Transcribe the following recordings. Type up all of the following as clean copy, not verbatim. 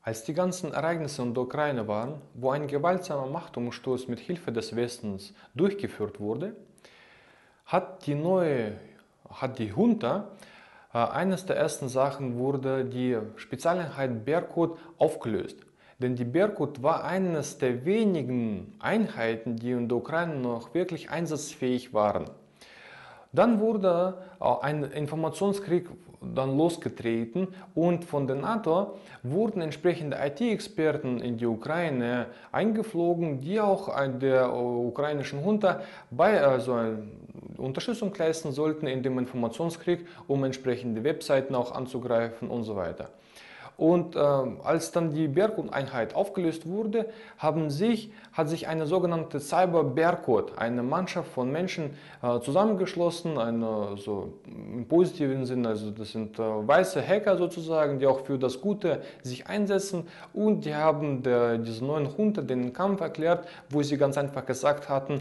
Als die ganzen Ereignisse in der Ukraine waren, wo ein gewaltsamer Machtumstoß mit Hilfe des Westens durchgeführt wurde, hat die Junta, eines der ersten Sachen wurde die Spezialeinheit Berkut aufgelöst. Denn die Berkut war eines der wenigen Einheiten, die in der Ukraine noch wirklich einsatzfähig waren. Dann wurde ein Informationskrieg dann losgetreten und von der NATO wurden entsprechende IT-Experten in die Ukraine eingeflogen, die auch der ukrainischen Junta bei Unterstützung leisten sollten in dem Informationskrieg, um entsprechende Webseiten auch anzugreifen und so weiter. Und als dann die Berkut-Einheit aufgelöst wurde, hat sich eine sogenannte Cyber-Berkut, eine Mannschaft von Menschen zusammengeschlossen, so im positiven Sinne, also das sind weiße Hacker sozusagen, die auch für das Gute sich einsetzen, und die haben diese neuen Junta den Kampf erklärt, wo sie ganz einfach gesagt hatten,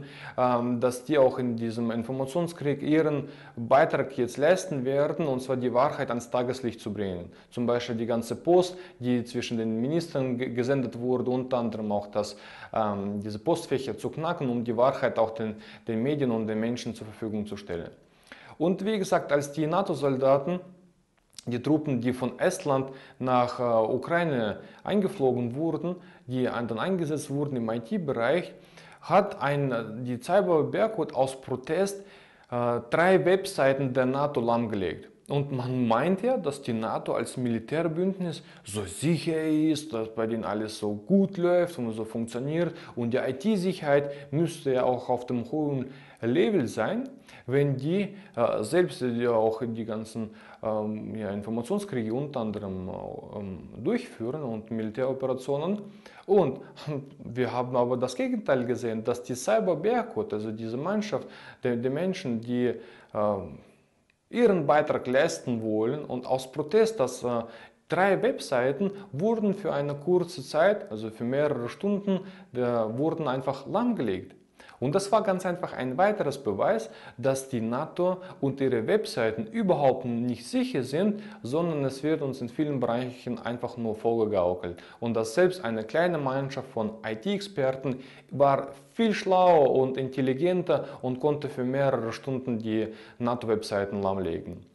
dass die auch in diesem Informationskrieg ihren Beitrag jetzt leisten werden, und zwar die Wahrheit ans Tageslicht zu bringen. Zum Beispiel die ganze Post, die zwischen den Ministern gesendet wurde, unter anderem auch diese Postfächer zu knacken, um die Wahrheit auch den Medien und den Menschen zur Verfügung zu stellen. Und wie gesagt, als die NATO-Soldaten, die Truppen, die von Estland nach Ukraine eingeflogen wurden, die dann eingesetzt wurden im IT-Bereich, hat die Cyber Berkut aus Protest 3 Webseiten der NATO lahmgelegt. Und man meint ja, dass die NATO als Militärbündnis so sicher ist, dass bei denen alles so gut läuft und so funktioniert, und die IT-Sicherheit müsste ja auch auf dem hohen Level sein, wenn die selbst ja auch die ganzen Informationskriege unter anderem durchführen und Militäroperationen. Und wir haben aber das Gegenteil gesehen, dass die Cyber Berkut, also diese Mannschaft der Menschen, die ihren Beitrag leisten wollen, und aus Protest, dass 3 Webseiten wurden für eine kurze Zeit, also für mehrere Stunden, wurden einfach lahmgelegt. Und das war ganz einfach ein weiteres Beweis, dass die NATO und ihre Webseiten überhaupt nicht sicher sind, sondern es wird uns in vielen Bereichen einfach nur vorgegaukelt. Und dass selbst eine kleine Mannschaft von IT-Experten war viel schlauer und intelligenter und konnte für mehrere Stunden die NATO-Webseiten lahmlegen.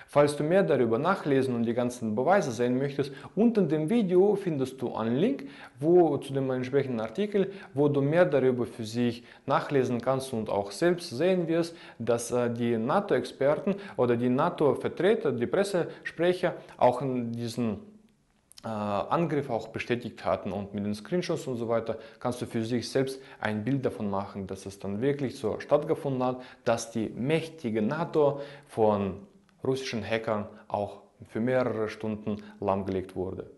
Falls du mehr darüber nachlesen und die ganzen Beweise sehen möchtest, unter dem Video findest du einen Link zu dem entsprechenden Artikel, wo du mehr darüber für sich nachlesen kannst und auch selbst sehen wirst, dass die NATO-Experten oder die NATO-Vertreter, die Pressesprecher auch in diesen Angriff auch bestätigt hatten, und mit den Screenshots und so weiter kannst du für sich selbst ein Bild davon machen, dass es dann wirklich so stattgefunden hat, dass die mächtige NATO von russischen Hackern auch für mehrere Stunden lahmgelegt wurde.